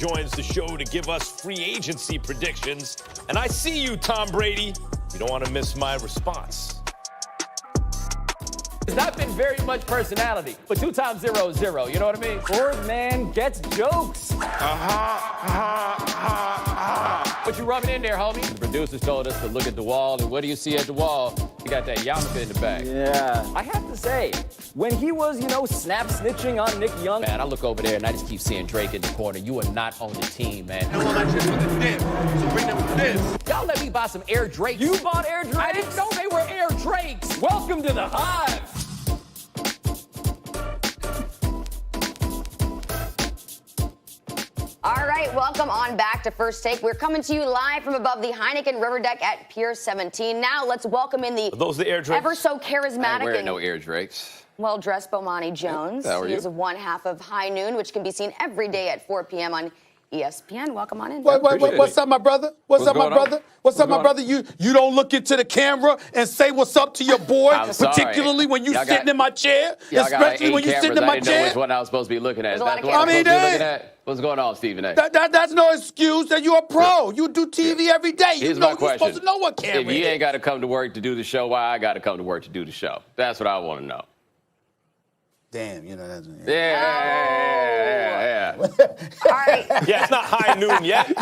Joins the show to give us free agency predictions. And I see you, Tom Brady. You don't want to miss my response. It's not been very much personality, but 2 times 0 is 0. You know what I mean? Fourth man gets jokes. What you rubbing in there, homie? The producers told us to look at the wall, and what do you see at the wall? You got that yarmulke in the back. Yeah. I have to say, when he was, snap snitching on Nick Young. Man, I look over there and I just keep seeing Drake in the corner. You are not on the team, man. No one likes you with the dip, so bring them with this. Y'all let me buy some Air Drakes. You bought Air Drakes? I didn't know they were Air Drakes. Welcome to the Hive. All right, welcome on back to First Take. We're coming to you live from above the Heineken River Deck at Pier 17. Now let's welcome in the Are those the Air Drakes? ever so charismatic I ain't wearing no Air Drakes. well-dressed Bomani Jones. How are He you? is one half of High Noon, which can be seen every day at 4 p.m. on ESPN. Welcome on in. What's up, my brother? What's up, my brother? What's up, my brother? You don't look into the camera and say what's up to your boy, particularly when you sitting in my chair, especially when you sitting in my I didn't know chair. which one I was supposed to be looking at. There's a lot of That's what I'm cameras. supposed to be looking at? What's going on, Stephen A? That's no excuse that you're a pro. You do TV every day. Here's my You're question. supposed to know what camera If you is. ain't got to come to work to do the show, why I got to come to work to do the show? That's what I want to know. Damn, that's... Yeah. All right. Yeah, it's not high noon yet.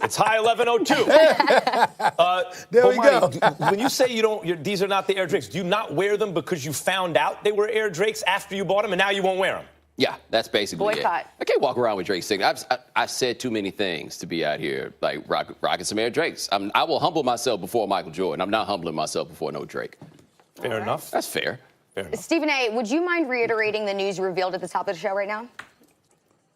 It's high 11:02. There we go. When you say these are not the Air Drakes, do you not wear them because you found out they were Air Drakes after you bought them and now you won't wear them? Yeah, that's basically Boycott. it. I can't walk around with Drake singing. I've said too many things to be out here, like rocking some Air Drakes. I will humble myself before Michael Jordan. I'm not humbling myself before no Drake. Fair enough. That's fair. Fair enough. Stephen A., would you mind reiterating the news you revealed at the top of the show right now?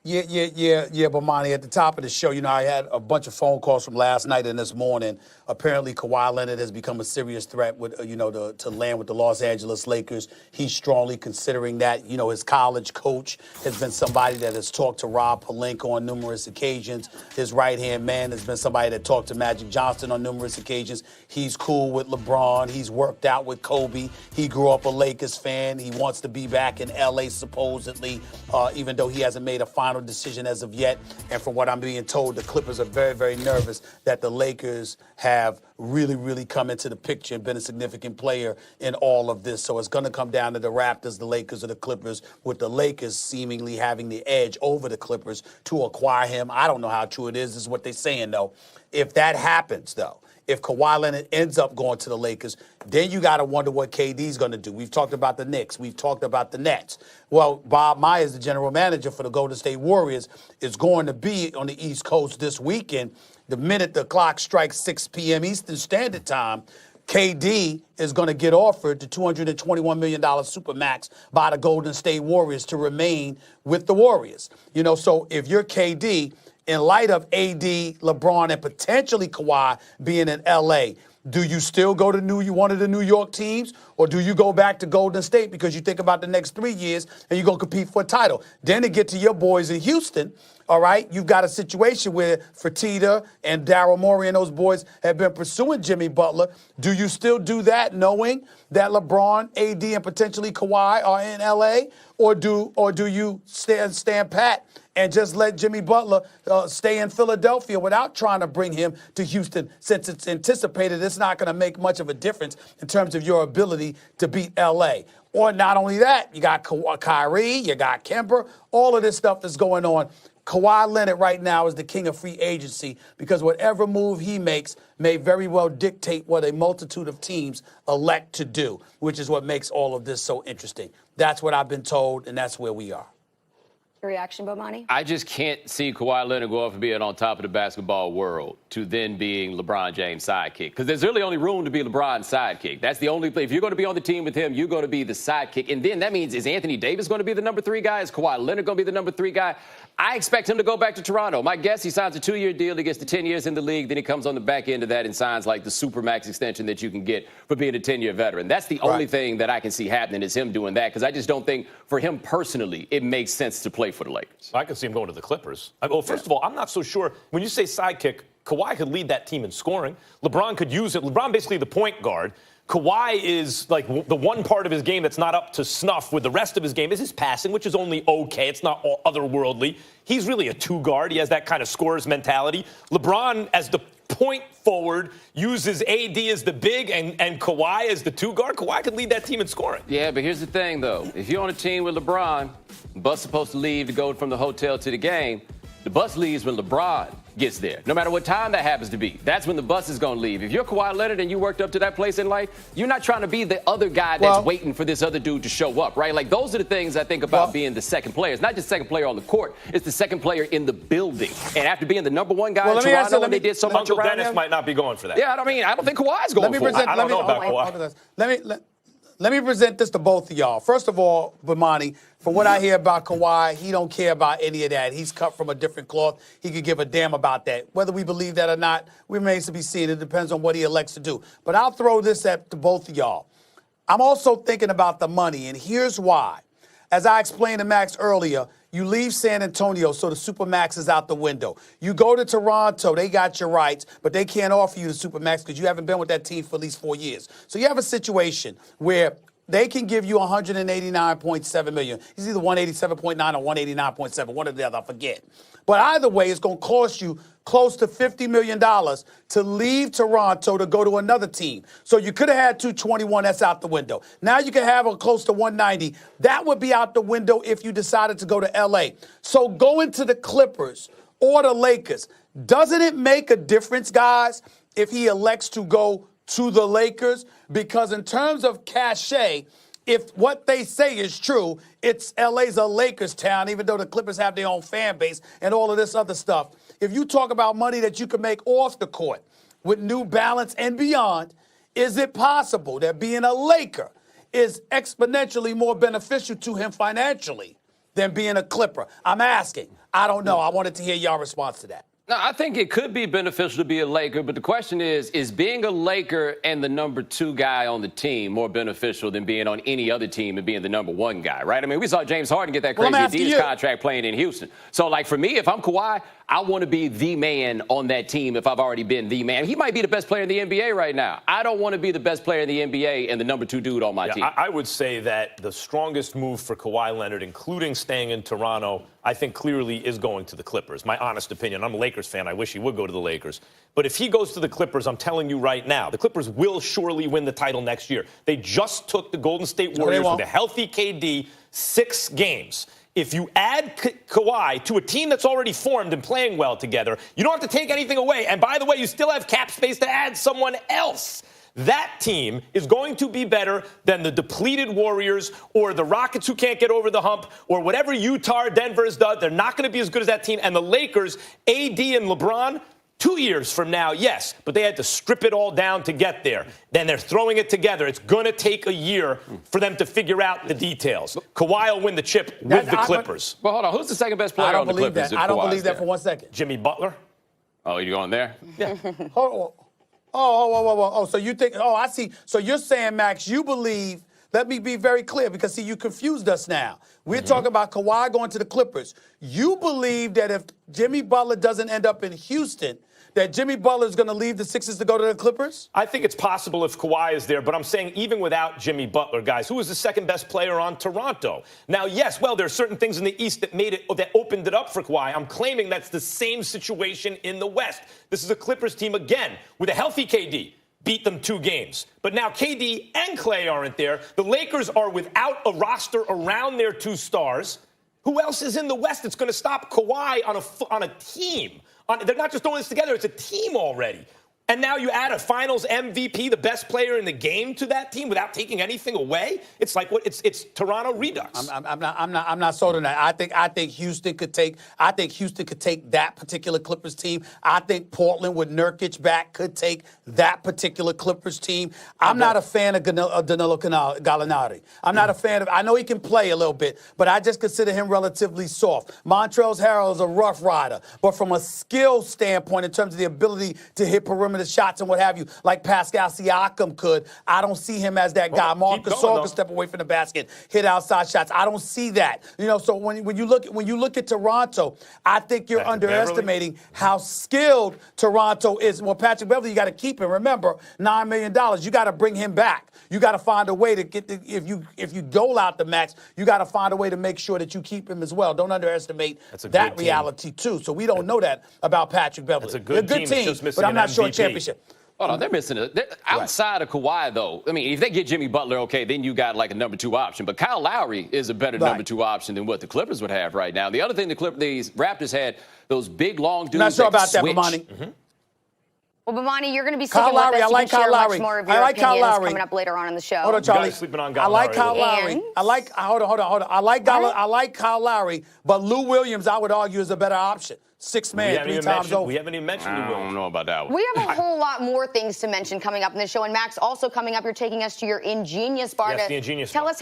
Yeah, Bomani, at the top of the show, I had a bunch of phone calls from last night and this morning. Apparently, Kawhi Leonard has become a serious threat with, to land with the Los Angeles Lakers. He's strongly considering that. His college coach has been somebody that has talked to Rob Pelinka on numerous occasions. His right-hand man has been somebody that talked to Magic Johnson on numerous occasions. He's cool with LeBron. He's worked out with Kobe. He grew up a Lakers fan. He wants to be back in L.A. supposedly, even though he hasn't made a final decision as of yet. And from what I'm being told, the Clippers are very, very nervous that the Lakers have really, really come into the picture and been a significant player in all of this. So it's going to come down to the Raptors, the Lakers, or the Clippers, with the Lakers seemingly having the edge over the Clippers to acquire him. I don't know how true it is. This is what they're saying, though. If that happens, though, if Kawhi Leonard ends up going to the Lakers, then you got to wonder what KD's going to do. We've talked about the Knicks. We've talked about the Nets. Well, Bob Myers, the general manager for the Golden State Warriors, is going to be on the East Coast this weekend. The minute the clock strikes 6 p.m. Eastern Standard Time, KD is going to get offered the $221 million supermax by the Golden State Warriors to remain with the Warriors. So if you're KD, in light of AD, LeBron, and potentially Kawhi being in L.A., do you still go to one of the New York teams, or do you go back to Golden State because you think about the next 3 years and you're going to compete for a title? Then to get to your boys in Houston, all right, you've got a situation where Fertitta and Daryl Morey and those boys have been pursuing Jimmy Butler. Do you still do that knowing that LeBron, AD, and potentially Kawhi are in L.A., or do you stand pat and just let Jimmy Butler stay in Philadelphia without trying to bring him to Houston, since it's anticipated it's not going to make much of a difference in terms of your ability to beat L.A.? Or not only that, you got Kyrie, you got Kemba, all of this stuff is going on. Kawhi Leonard right now is the king of free agency because whatever move he makes may very well dictate what a multitude of teams elect to do, which is what makes all of this so interesting. That's what I've been told, and that's where we are. Your reaction, Bomani? I just can't see Kawhi Leonard go from being on top of the basketball world to then being LeBron James' sidekick. Because there's really only room to be LeBron's sidekick. That's the only play. If you're going to be on the team with him, you're going to be the sidekick. And then that means, is Anthony Davis going to be the number 3 guy? Is Kawhi Leonard going to be the number 3 guy? I expect him to go back to Toronto. My guess, he signs a 2-year deal. He gets to 10 years in the league. Then he comes on the back end of that and signs like the supermax extension that you can get for being a 10-year veteran. That's the only thing that I can see happening is him doing that, because I just don't think for him personally it makes sense to play for the Lakers. I could see him going to the Clippers. Well, first of all, I'm not so sure. When you say sidekick, Kawhi could lead that team in scoring. LeBron could use it. LeBron basically the point guard. Kawhi is like the one part of his game that's not up to snuff with the rest of his game is his passing, which is only okay. It's not all otherworldly. He's really a two guard. He has that kind of scorer's mentality. LeBron, as the point forward, uses AD as the big and Kawhi as the two guard. Kawhi could lead that team in scoring. Yeah, but here's the thing, though. If you're on a team with LeBron, the bus supposed to leave to go from the hotel to the game. The bus leaves when LeBron gets there, no matter what time that happens to be. That's when the bus is going to leave. If you're Kawhi Leonard and you worked up to that place in life, you're not trying to be the other guy that's waiting for this other dude to show up, right? Like, those are the things I think about being the second player. It's not just second player on the court. It's the second player in the building. And after being the number one guy in Toronto, when they did so much Uncle around Dennis him, might not be going for that. Yeah, I don't think Kawhi's going for it. I don't know about Kawhi. Let me present this to both of y'all. First of all, Bomani, from what I hear about Kawhi, he don't care about any of that. He's cut from a different cloth. He could give a damn about that. Whether we believe that or not, remains to be seen. It depends on what he elects to do. But I'll throw this to both of y'all. I'm also thinking about the money, and here's why. As I explained to Max earlier, you leave San Antonio, so the Supermax is out the window. You go to Toronto, they got your rights, but they can't offer you the Supermax because you haven't been with that team for at least 4 years. So you have a situation where they can give you $189.7 million. It's either 187.9 or 189.7, one or the other, I forget. But either way, it's going to cost you close to $50 million to leave Toronto to go to another team. So you could have had 221, that's out the window. Now you can have close to 190. That would be out the window if you decided to go to L.A. So going to the Clippers or the Lakers, doesn't it make a difference, guys, if he elects to go to the Lakers? Because in terms of cachet, if what they say is true, it's LA's a Lakers town, even though the Clippers have their own fan base and all of this other stuff. If you talk about money that you can make off the court with New Balance and beyond, is it possible that being a Laker is exponentially more beneficial to him financially than being a Clipper? I'm asking. I don't know. I wanted to hear y'all response to that. No, I think it could be beneficial to be a Laker, but the question is being a Laker and the number 2 guy on the team more beneficial than being on any other team and being the number 1 guy, right? I mean, we saw James Harden get that crazy Adidas contract playing in Houston. So, like, for me, if I'm Kawhi, I want to be the man on that team if I've already been the man. He might be the best player in the NBA right now. I don't want to be the best player in the NBA and the number 2 dude on my team. I would say that the strongest move for Kawhi Leonard, including staying in Toronto, I think clearly is going to the Clippers. My honest opinion. I'm a Lakers fan. I wish he would go to the Lakers. But if he goes to the Clippers, I'm telling you right now, the Clippers will surely win the title next year. They just took the Golden State Warriors with a healthy KD 6 games. If you add Kawhi to a team that's already formed and playing well together, you don't have to take anything away. And by the way, you still have cap space to add someone else. That team is going to be better than the depleted Warriors or the Rockets who can't get over the hump or whatever Utah or Denver's done. They're not going to be as good as that team. And the Lakers, AD and LeBron, 2 years from now, yes, but they had to strip it all down to get there. Then they're throwing it together. It's going to take a year for them to figure out the details. Kawhi will win the chip with the Clippers. Well, hold on. Who's the second best player on the Clippers? I don't believe that for 1 second. Jimmy Butler. Oh, you going there? Yeah. Hold on. Oh, so you think, I see. So you're saying, Max, you believe, let me be very clear, because, see, you confused us now. We're talking about Kawhi going to the Clippers. You believe that if Jimmy Butler doesn't end up in Houston, that Jimmy Butler is going to leave the Sixers to go to the Clippers? I think it's possible if Kawhi is there, but I'm saying even without Jimmy Butler, guys, who is the second best player on Toronto? Now, yes, well, there are certain things in the East that opened it up for Kawhi. I'm claiming that's the same situation in the West. This is a Clippers team, again, with a healthy KD. Beat them 2 games. But now KD and Clay aren't there. The Lakers are without a roster around their 2 stars. Who else is in the West that's going to stop Kawhi on a team? They're not just throwing this together. It's a team already. And now you add a finals MVP, the best player in the game, to that team without taking anything away. It's like it's Toronto Redux. I'm not sold on that. I think Houston could take that particular Clippers team. I think Portland with Nurkic back could take that particular Clippers team. I'm not a fan of Danilo Gallinari. I'm not a fan of. I know he can play a little bit, but I just consider him relatively soft. Montrezl Harrell is a rough rider, but from a skill standpoint, in terms of the ability to hit perimeter perimeter shots and what have you, like Pascal Siakam could. I don't see him as that guy. Marcus Gasol can step away from the basket, hit outside shots. I don't see that. So when you look at Toronto, I think you're underestimating how skilled Toronto is. Well, Patrick Beverley, you got to keep him. Remember, $9 million. You got to bring him back. You got to find a way to get if you dole out the max, you got to find a way to make sure that you keep him as well. Don't underestimate that reality too. So we don't know that about Patrick Beverley. It's a good team, but I'm not sure a championship. Hold on, they're missing it. Outside of Kawhi, though, I mean, if they get Jimmy Butler, okay, then you got like a number 2 option. But Kyle Lowry is a better number 2 option than what the Clippers would have right now. The other thing these Raptors had, those big, long dudes. I'm not sure about that, switch. Bomani. Mm-hmm. Well, Bomani, you're going to be Kyle sticking with Lowry, us. I like Kyle Lowry. Much more of I your like Kyle opinions Lowry. coming up later on in the show. Hold on, Charlie. Sleeping on I like Kyle Lowry. Lowry. I like hold on. I like Kyle Lowry, but Lou Williams, I would argue, is a better option. 6 man, 3 times over. We haven't even mentioned Lou I Williams. don't know about that one. We have a whole lot more things to mention coming up in the show. And Max, also coming up, you're taking us to your Ingenious Bar Yes, to the Ingenious tell Bar. us